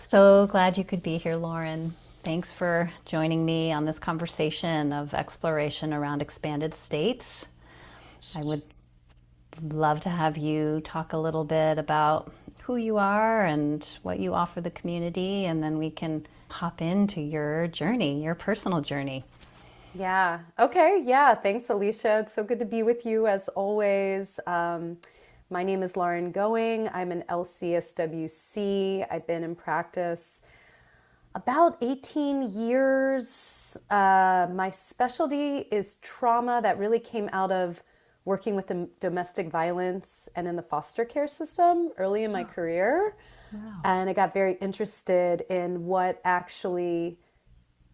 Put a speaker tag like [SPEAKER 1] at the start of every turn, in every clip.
[SPEAKER 1] So glad you could be here, Lauren. Thanks for joining me on this conversation of exploration around expanded states. I would love to have you talk a little bit about who you are and what you offer the community, and then we can hop into your journey, your personal journey.
[SPEAKER 2] Yeah. Okay. Yeah. Thanks, Alicia. It's so good to be with you as always. My name is Lauren Going. I'm an LCSW-C. I've been in practice about 18 years. My specialty is trauma that really came out of working with the domestic violence and in the foster care system early in my career.
[SPEAKER 1] Wow.
[SPEAKER 2] And I got very interested in what actually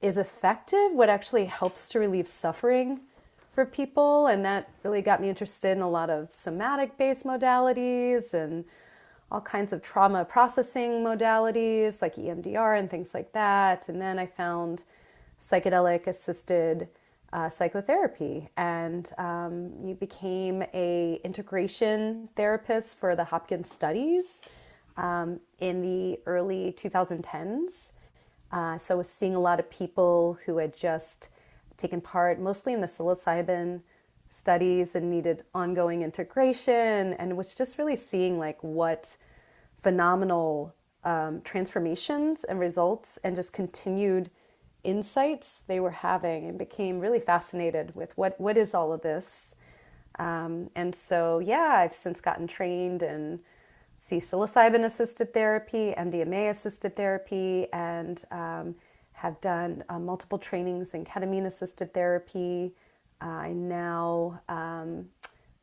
[SPEAKER 2] is effective, what actually helps to relieve suffering for people. And that really got me interested in a lot of somatic based modalities and all kinds of trauma processing modalities like EMDR and things like that. And then I found psychedelic assisted psychotherapy, and you became a integration therapist for the Hopkins studies in the early 2010s. So I was seeing a lot of people who had just taken part mostly in the psilocybin studies and needed ongoing integration, and was just really seeing like what phenomenal transformations and results and just continued insights they were having, and became really fascinated with what is all of this. And so, yeah, I've since gotten trained in psilocybin assisted therapy, MDMA assisted therapy, and have done multiple trainings in ketamine assisted therapy. I now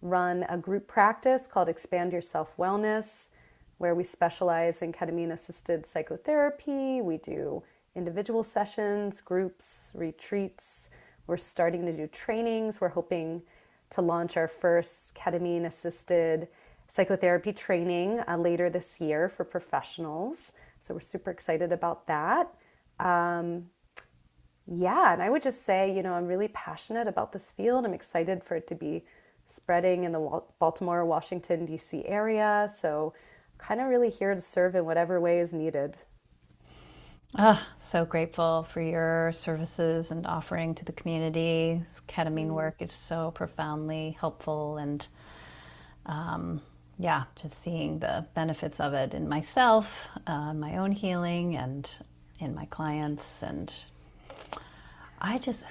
[SPEAKER 2] run a group practice called Expand Your Self Wellness, where we specialize in ketamine assisted psychotherapy. We do individual sessions, groups, retreats. We're starting to do trainings. We're hoping to launch our first ketamine assisted psychotherapy training later this year for professionals. So we're super excited about that. Yeah, and I would just say, I'm really passionate about this field. I'm excited for it to be spreading in the Baltimore, Washington, D.C. area. So kind of really here to serve in whatever way is needed.
[SPEAKER 1] Ah, so grateful for your services and offering to the community. This ketamine work is so profoundly helpful, and yeah, just seeing the benefits of it in myself, my own healing, and in my clients. And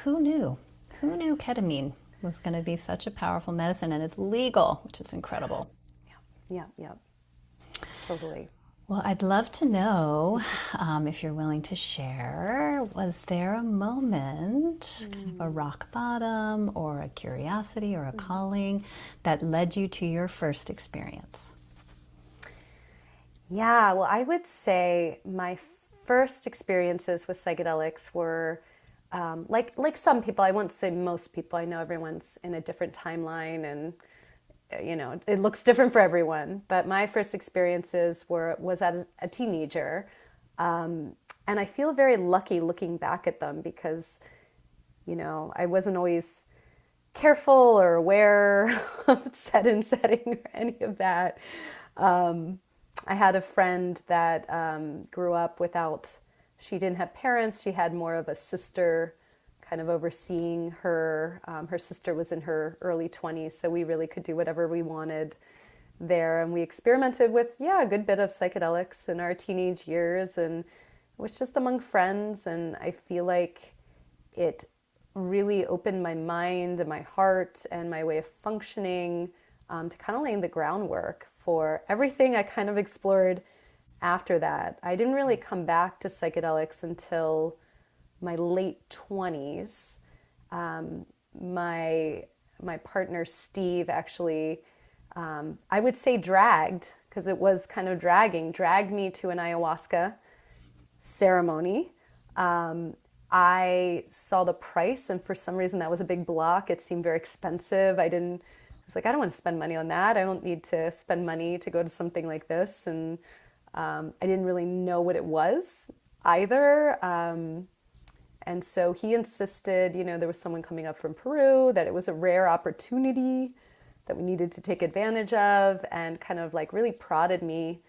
[SPEAKER 1] who knew? Who knew ketamine was going to be such a powerful medicine, and it's legal, which is incredible.
[SPEAKER 2] Yeah, yeah, totally.
[SPEAKER 1] Well, I'd love to know if you're willing to share. Was there a moment, kind of a rock bottom, or a curiosity, or a calling that led you to your first experience?
[SPEAKER 2] Yeah, well, I would say my first experiences with psychedelics were like some people. I won't say most people. I know everyone's in a different timeline, and it looks different for everyone. But my first experiences was as a teenager, and I feel very lucky looking back at them because I wasn't always careful or aware of set and setting or any of that. I had a friend that grew up without, she didn't have parents. She had more of a sister kind of overseeing her. Her sister was in her early 20s, so we really could do whatever we wanted there. And we experimented with, yeah, a good bit of psychedelics in our teenage years, and it was just among friends. And I feel like it really opened my mind and my heart and my way of functioning, to kind of laying the groundwork for everything I kind of explored after that. I didn't really come back to psychedelics until my late 20s. My partner Steve actually, I would say dragged, because it was kind of dragged me to an ayahuasca ceremony. I saw the price, and for some reason that was a big block. It seemed very expensive. I was like, I don't want to spend money on that. I don't need to spend money to go to something like this. And I didn't really know what it was either. And so he insisted, there was someone coming up from Peru, that it was a rare opportunity that we needed to take advantage of, and kind of like really prodded me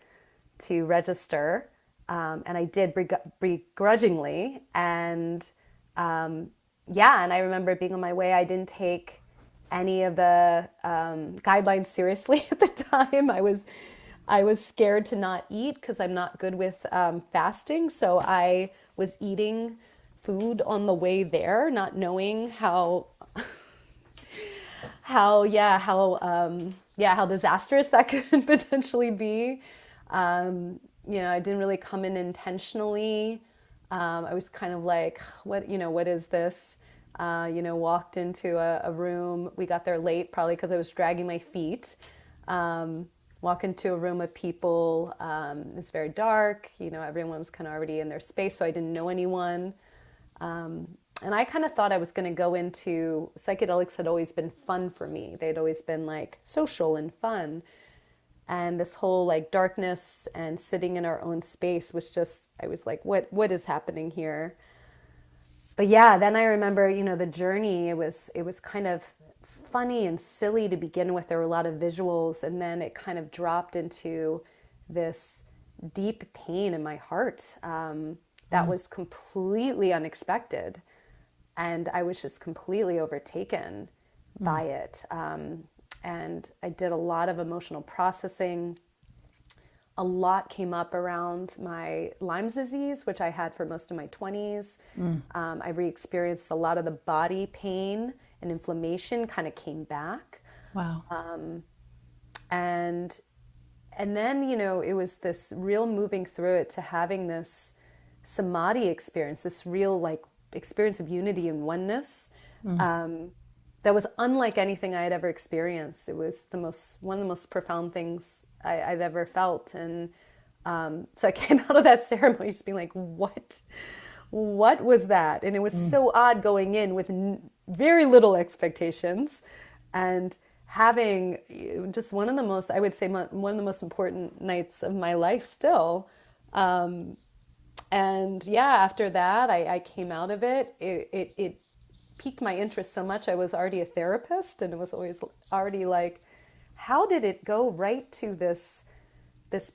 [SPEAKER 2] to register. And I did begrudgingly. And yeah, and I remember being on my way. I didn't take any of the guidelines seriously at the time. I was scared to not eat because I'm not good with fasting. So I was eating food on the way there, not knowing how disastrous that could potentially be. I didn't really come in intentionally. I was kind of like, what is this? Walked into a room. We got there late, probably because I was dragging my feet. Walk into a room of people. It's very dark. Everyone's kind of already in their space, so I didn't know anyone. And I kind of thought I was going to go into psychedelics. Had always been fun for me. They'd always been like social and fun. And this whole like darkness and sitting in our own space was just, I was like, what is happening here? But yeah, then I remember, the journey, it was kind of funny and silly to begin with. There were a lot of visuals, and then it kind of dropped into this deep pain in my heart that was completely unexpected. And I was just completely overtaken by it. And I did a lot of emotional processing. A lot came up around my Lyme's disease, which I had for most of my 20s. I re-experienced a lot of the body pain and inflammation kind of came back.
[SPEAKER 1] Wow.
[SPEAKER 2] And then, it was this real moving through it to having this samadhi experience, this real like experience of unity and oneness that was unlike anything I had ever experienced. It was one of the most profound things I've ever felt. And so I came out of that ceremony just being like, what was that? And it was so odd going in with very little expectations and having just one of the most, I would say, one of the most important nights of my life still. And yeah, after that, I came out of it. It piqued my interest so much. I was already a therapist, and it was always already like, how did it go right to this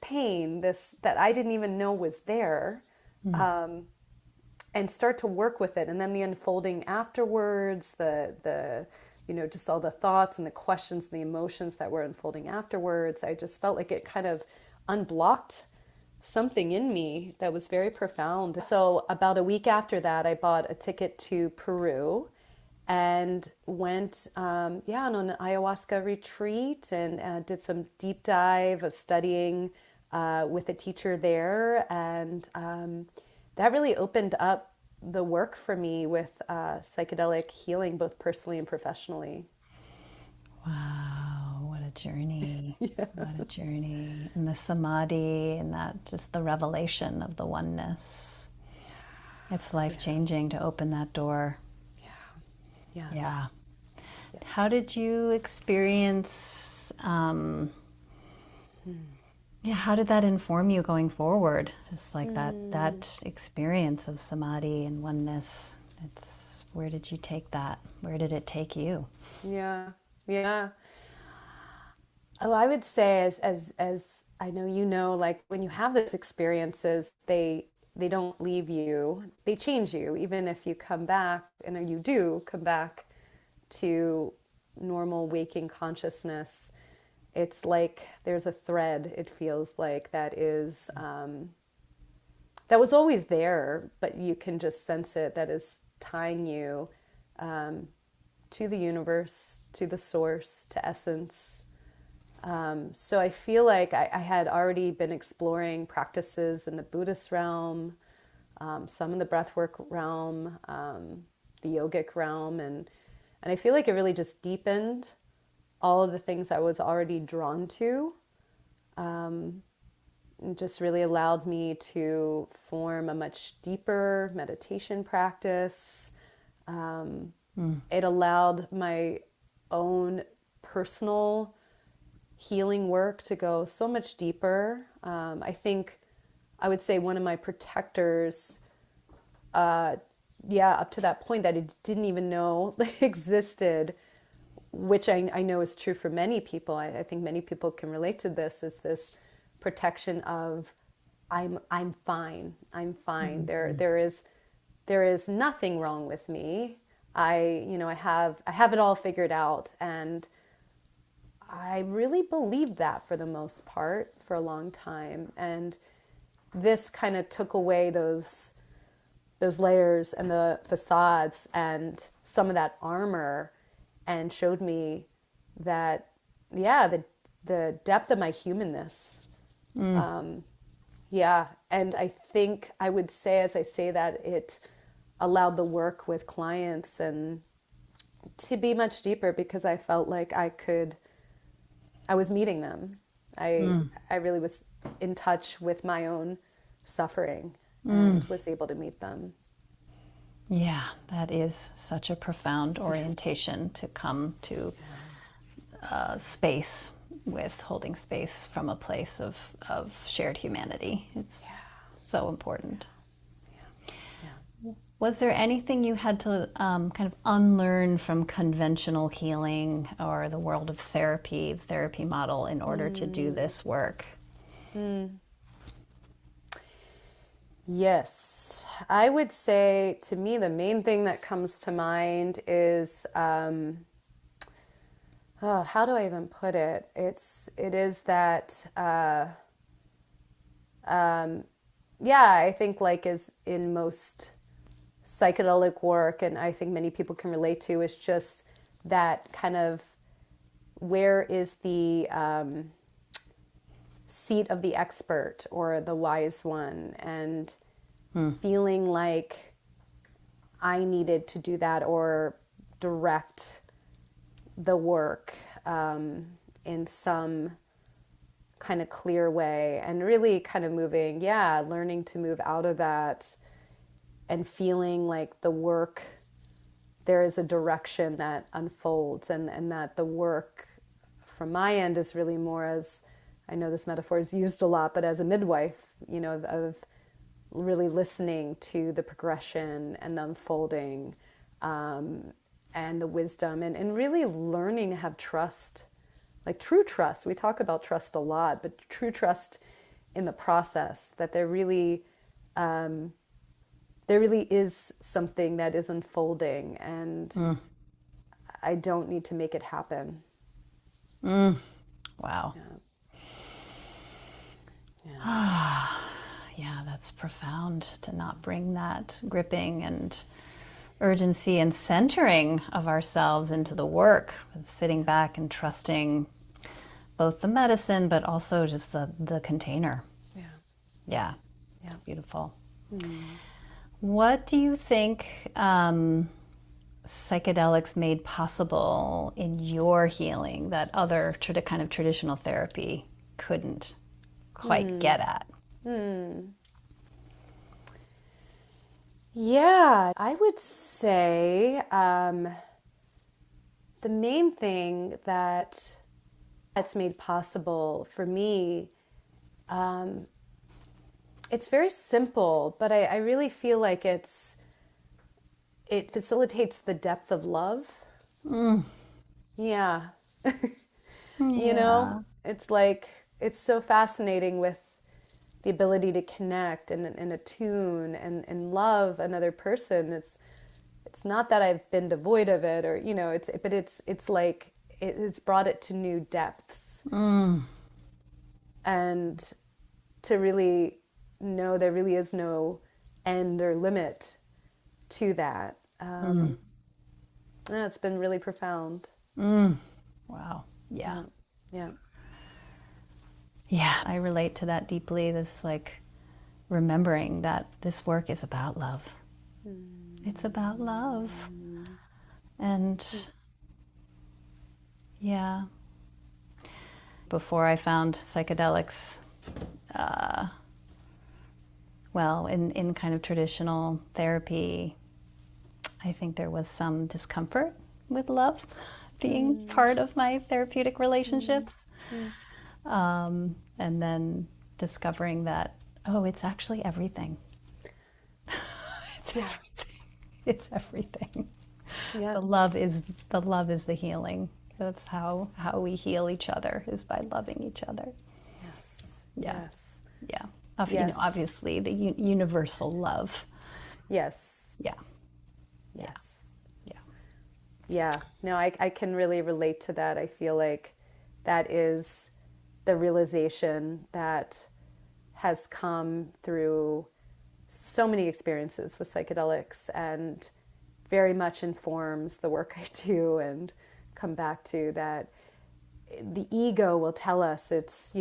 [SPEAKER 2] pain, that I didn't even know was there, and start to work with it, and then the unfolding afterwards, the just all the thoughts and the questions and the emotions that were unfolding afterwards. I just felt like it kind of unblocked something in me that was very profound. So about a week after that, I bought a ticket to Peru and went on an ayahuasca retreat and did some deep dive of studying with a teacher there. And that really opened up the work for me with psychedelic healing, both personally and professionally.
[SPEAKER 1] Wow, what a journey. Yeah. What a journey. And the samadhi and that just the revelation of the oneness. It's life-changing to open that door.
[SPEAKER 2] Yeah. Yes.
[SPEAKER 1] Yeah.
[SPEAKER 2] Yes.
[SPEAKER 1] How did you experience, how did that inform you going forward? Just like that experience of samadhi and oneness. Where did you take that? Where did it take you?
[SPEAKER 2] Yeah. Yeah. Oh, I would say as I know, like when you have those experiences, they don't leave you. They change you, even if you come back, and you do come back to normal waking consciousness. It's like there's a thread, it feels like, that was always there, but you can just sense it, that is tying you to the universe, to the source, to essence. So I feel like I had already been exploring practices in the Buddhist realm, some in the breathwork realm, the yogic realm, and I feel like it really just deepened all of the things I was already drawn to. It just really allowed me to form a much deeper meditation practice. It allowed my own personal healing work to go so much deeper. I think I would say one of my protectors, up to that point that I didn't even know existed, which I know is true for many people. I think many people can relate to this, is this protection of I'm fine. I'm fine. There is nothing wrong with me. I have it all figured out, and I really believed that for the most part for a long time. And this kind of took away those layers and the facades and some of that armor, and showed me that, yeah, the depth of my humanness. Yeah, and I think I would say, as I say that, it allowed the work with clients and to be much deeper, because I felt like I was meeting them. I really was in touch with my own suffering and was able to meet them.
[SPEAKER 1] Yeah, that is such a profound orientation to come to space with holding space from a place of shared humanity. It's so important. Was there anything you had to kind of unlearn from conventional healing or the world of therapy model in order to do this work?
[SPEAKER 2] Yes, I would say, to me, the main thing that comes to mind is, how do I even put it? It is that, yeah, I think, like, as in most psychedelic work, and I think many people can relate to, is just that kind of, where is the seat of the expert or the wise one, and feeling like I needed to do that or direct the work in some kind of clear way, and really kind of learning to move out of that and feeling like the work, there is a direction that unfolds, and that the work from my end is really more as, I know this metaphor is used a lot, but as a midwife, of really listening to the progression and the unfolding, and the wisdom, and really learning to have trust, like true trust. We talk about trust a lot, but true trust in the process, that there really is something that is unfolding, and I don't need to make it happen.
[SPEAKER 1] Wow.
[SPEAKER 2] Yeah.
[SPEAKER 1] Yeah, that's profound, to not bring that gripping and urgency and centering of ourselves into the work, sitting back and trusting both the medicine, but also just the container.
[SPEAKER 2] Yeah.
[SPEAKER 1] Yeah,
[SPEAKER 2] Yeah.
[SPEAKER 1] it's beautiful. What do you think psychedelics made possible in your healing that other kind of traditional therapy couldn't quite get at?
[SPEAKER 2] Yeah, I would say the main thing that's made possible for me, it's very simple, but I really feel like it facilitates the depth of love. Yeah. It's like, it's so fascinating with the ability to connect and attune and love another person. It's not that I've been devoid of it, or it's like it's brought it to new depths, and to really know there really is no end or limit to that. It's been really profound.
[SPEAKER 1] Wow. Yeah.
[SPEAKER 2] Yeah.
[SPEAKER 1] Yeah, I relate to that deeply. This, like, remembering that this work is about love. It's about love. And yeah, before I found psychedelics, well, in kind of traditional therapy, I think there was some discomfort with love being part of my therapeutic relationships. And then discovering that, oh, it's actually everything. It's everything. It's everything.
[SPEAKER 2] Yeah.
[SPEAKER 1] The love is the healing. That's how we heal each other, is by loving each other.
[SPEAKER 2] Yes.
[SPEAKER 1] Yeah.
[SPEAKER 2] Yes.
[SPEAKER 1] Yeah. of,
[SPEAKER 2] Yes.
[SPEAKER 1] obviously the universal love.
[SPEAKER 2] Yes.
[SPEAKER 1] Yeah. Yeah.
[SPEAKER 2] Yes.
[SPEAKER 1] Yeah.
[SPEAKER 2] Yeah. No, I can really relate to that. I feel like that is the realization that has come through so many experiences with psychedelics and very much informs the work I do and come back to that the ego will tell us it's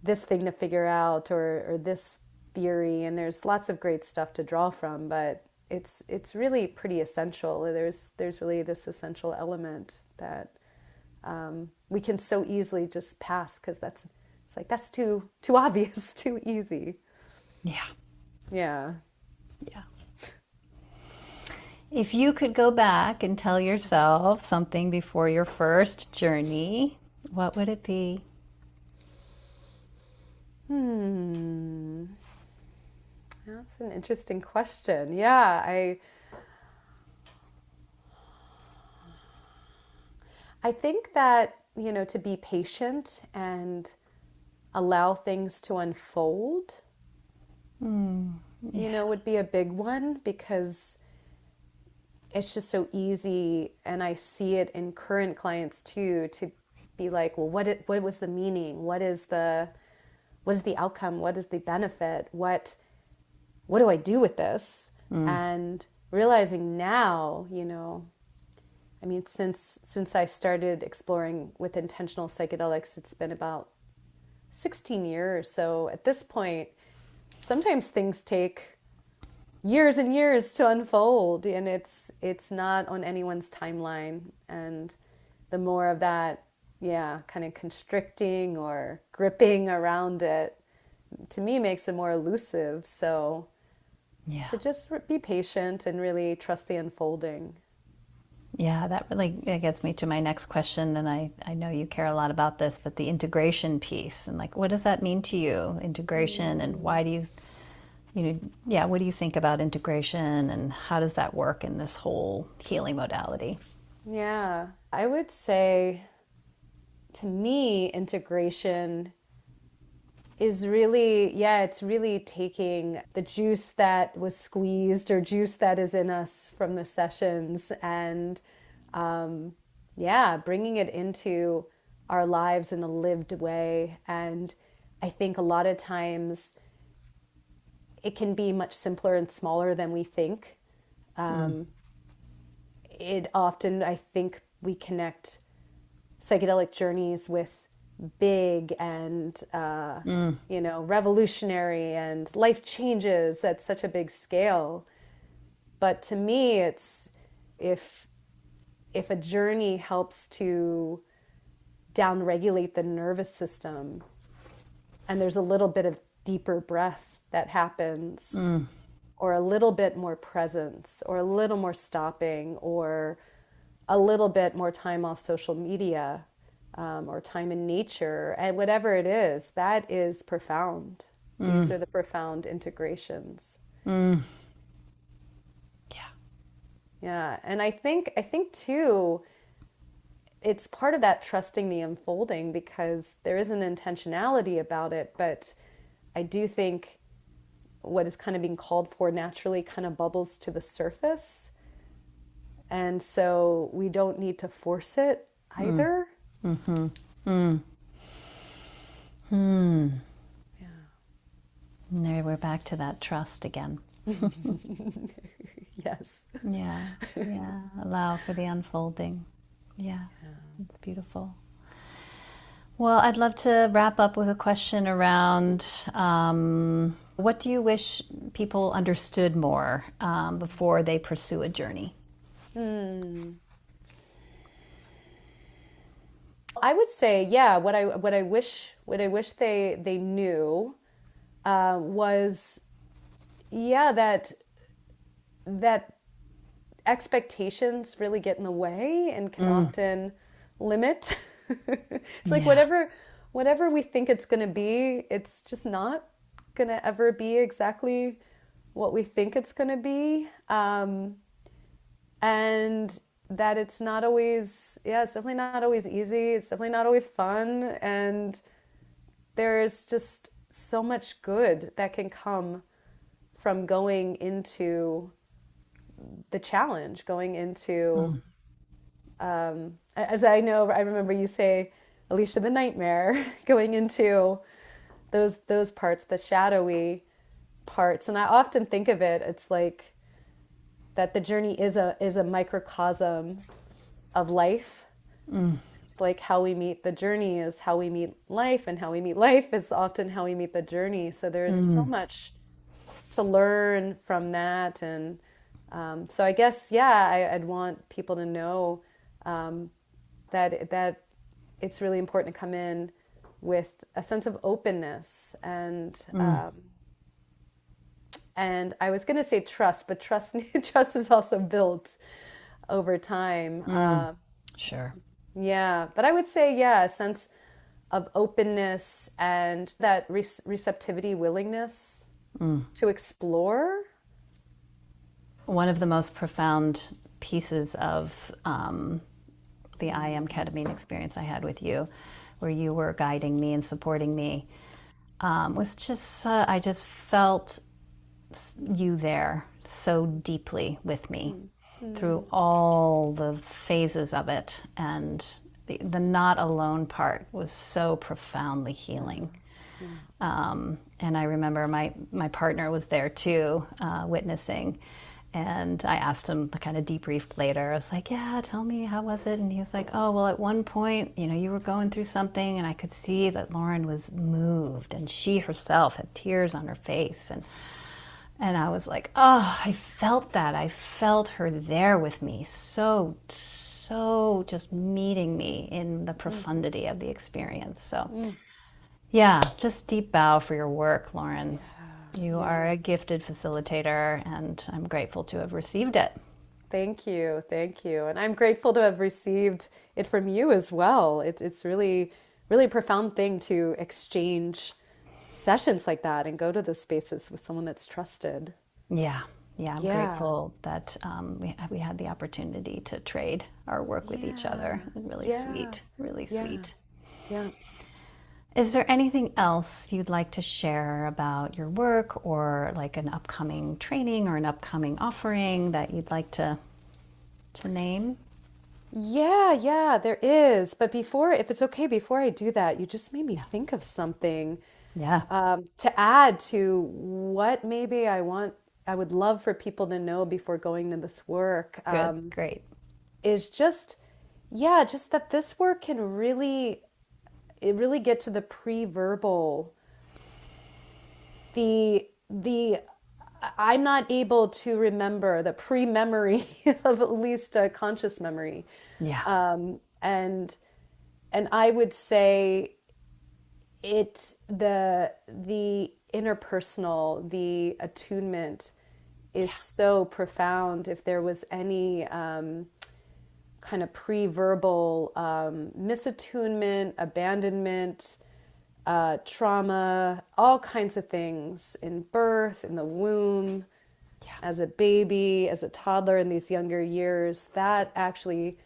[SPEAKER 2] this thing to figure out or this theory, and there's lots of great stuff to draw from, but it's really pretty essential. There's really this essential element that we can so easily just pass because that's too obvious, too easy.
[SPEAKER 1] Yeah.
[SPEAKER 2] Yeah.
[SPEAKER 1] Yeah. If you could go back and tell yourself something before your first journey, what would it be?
[SPEAKER 2] That's an interesting question. Yeah, I think that, to be patient and allow things to unfold, would be a big one because it's just so easy, and I see it in current clients too, to be like, well, what was the meaning? What is the outcome? What is the benefit? What do I do with this? And realizing now, I mean, since I started exploring with intentional psychedelics, it's been about 16 years. So at this point, sometimes things take years and years to unfold, and it's not on anyone's timeline. And the more of that, yeah, kind of constricting or gripping around it, to me makes it more elusive. So
[SPEAKER 1] Yeah.
[SPEAKER 2] to just be patient and really trust the unfolding.
[SPEAKER 1] Yeah, that really gets me to my next question. And I know you care a lot about this, but the integration piece and like, what does that mean to you, integration, and why do yeah, what do you think about integration and how does that work in this whole healing modality?
[SPEAKER 2] Yeah, I would say to me, integration is really, yeah, it's really taking the juice that was squeezed or juice that is in us from the sessions and, yeah, bringing it into our lives in a lived way. And I think a lot of times it can be much simpler and smaller than we think. It often, I think, we connect psychedelic journeys with big and revolutionary and life changes at such a big scale. But to me, it's if a journey helps to downregulate the nervous system, and there's a little bit of deeper breath that happens, or a little bit more presence, or a little more stopping, or a little bit more time off social media, or time in nature, and whatever it is, that is profound. These are the profound integrations.
[SPEAKER 1] Yeah.
[SPEAKER 2] Yeah, and I think too, it's part of that trusting the unfolding because there is an intentionality about it, but I do think what is kind of being called for naturally kind of bubbles to the surface. And so we don't need to force it either.
[SPEAKER 1] And there we're back to that trust again.
[SPEAKER 2] Yes.
[SPEAKER 1] Yeah. Yeah. Allow for the unfolding. Yeah. It's beautiful. Well, I'd love to wrap up with a question around what do you wish people understood more before they pursue a journey?
[SPEAKER 2] I would say, yeah, what I wish they knew was, yeah, that expectations really get in the way and can often limit. It's like
[SPEAKER 1] Yeah.
[SPEAKER 2] whatever we think it's going to be, it's just not going to ever be exactly what we think it's going to be. And that it's not always, yeah, it's definitely not always easy. It's definitely not always fun. And there's just so much good that can come from going into the challenge, going into, as I know, I remember you say, Alicia, the nightmare, going into those parts, the shadowy parts. And I often think of it, it's like that the journey is a microcosm of life. It's like how we meet the journey is how we meet life, and how we meet life is often how we meet the journey. So there's so much to learn from that. And so I guess, yeah, I'd want people to know that it's really important to come in with a sense of openness and I was going to say trust, but trust is also built over time.
[SPEAKER 1] Sure.
[SPEAKER 2] Yeah, but I would say, yeah, a sense of openness and that receptivity, willingness to explore.
[SPEAKER 1] One of the most profound pieces of the I am ketamine experience I had with you, where you were guiding me and supporting me, was just, I just felt you there so deeply with me through all the phases of it. And the not alone part was so profoundly healing. And I remember my partner was there too, witnessing. And I asked him, the kind of debriefed later. I was like, yeah, tell me, how was it? And he was like, oh, well, at one point, you were going through something, and I could see that Lauren was moved, and she herself had tears on her face. And I was like, oh, I felt that. I felt her there with me, so just meeting me in the profundity of the experience. So, yeah, just deep bow for your work, Lauren. You are a gifted facilitator, and I'm grateful to have received it.
[SPEAKER 2] Thank you, thank you, and I'm grateful to have received it from you as well. It's really really a profound thing to exchange sessions like that and go to those spaces with someone that's trusted.
[SPEAKER 1] Yeah, yeah, I'm
[SPEAKER 2] Yeah,
[SPEAKER 1] grateful that we had the opportunity to trade our work with each
[SPEAKER 2] yeah,
[SPEAKER 1] other. Really
[SPEAKER 2] yeah,
[SPEAKER 1] sweet, really
[SPEAKER 2] yeah,
[SPEAKER 1] sweet.
[SPEAKER 2] yeah.
[SPEAKER 1] Is there anything else you'd like to share about your work, or like an upcoming training or an upcoming offering that you'd like to name?
[SPEAKER 2] Yeah, yeah, there is. But before, if it's okay, before I do that, you just made me
[SPEAKER 1] Yeah.
[SPEAKER 2] think of something
[SPEAKER 1] Yeah.
[SPEAKER 2] to add to what maybe I would love for people to know before going to this work.
[SPEAKER 1] Good. Great.
[SPEAKER 2] Is just, yeah, just that this work can really get to the pre-verbal, the I'm not able to remember the pre-memory of at least a conscious memory.
[SPEAKER 1] Yeah.
[SPEAKER 2] And I would say the interpersonal, the attunement is so profound. If there was any kind of pre-verbal misattunement, abandonment, trauma, all kinds of things in birth, in the womb, as a baby, as a toddler, in these younger years, that actually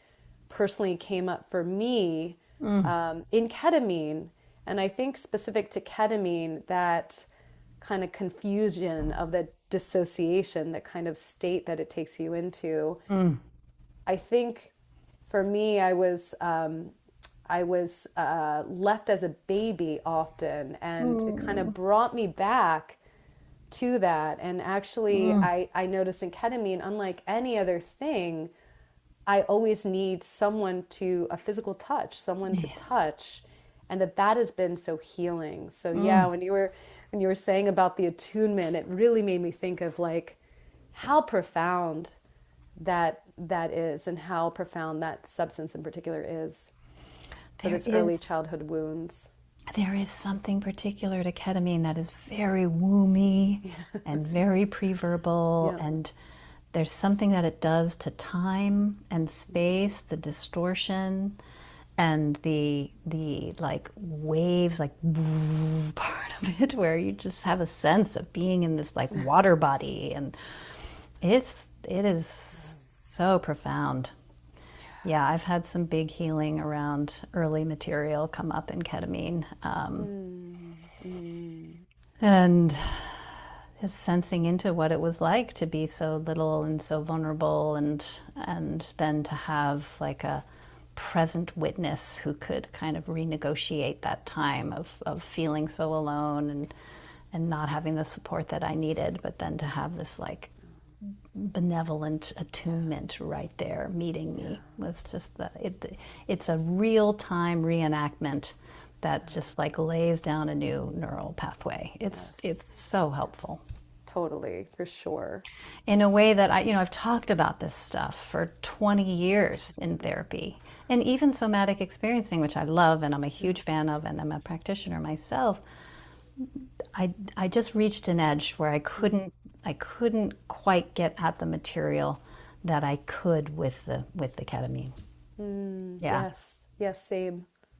[SPEAKER 2] personally came up for me in ketamine. And I think specific to ketamine, that kind of confusion of the dissociation, the kind of state that it takes you into. I think for me, I was left as a baby often, and it kind of brought me back to that. And actually, I noticed in ketamine, unlike any other thing, I always need a physical touch, someone to touch, and that has been so healing. So yeah, when you were saying about the attunement, it really made me think of like how profound that is, and how profound that substance in particular is for
[SPEAKER 1] There
[SPEAKER 2] this early
[SPEAKER 1] is
[SPEAKER 2] childhood wounds.
[SPEAKER 1] there is something particular to ketamine that is very woomy and very pre-verbal,
[SPEAKER 2] Yeah.
[SPEAKER 1] and there's something that it does to time and space, the distortion and the like waves, like part of it, where you just have a sense of being in this like water body, and it is so profound. Yeah, I've had some big healing around early material come up in ketamine. And just sensing into what it was like to be so little and so vulnerable, and then to have like a present witness who could kind of renegotiate that time of feeling so alone and not having the support that I needed, but then to have this like benevolent attunement right there meeting me was just it's a real-time reenactment that just like lays down a new neural pathway. It's so helpful
[SPEAKER 2] Totally, for sure.
[SPEAKER 1] in a way that I've talked about this stuff for 20 years in therapy, and even somatic experiencing, which I love and I'm a huge fan of, and I'm a practitioner myself. I just reached an edge where I couldn't quite get at the material that I could with the ketamine. Yeah.
[SPEAKER 2] Yes, yes, same.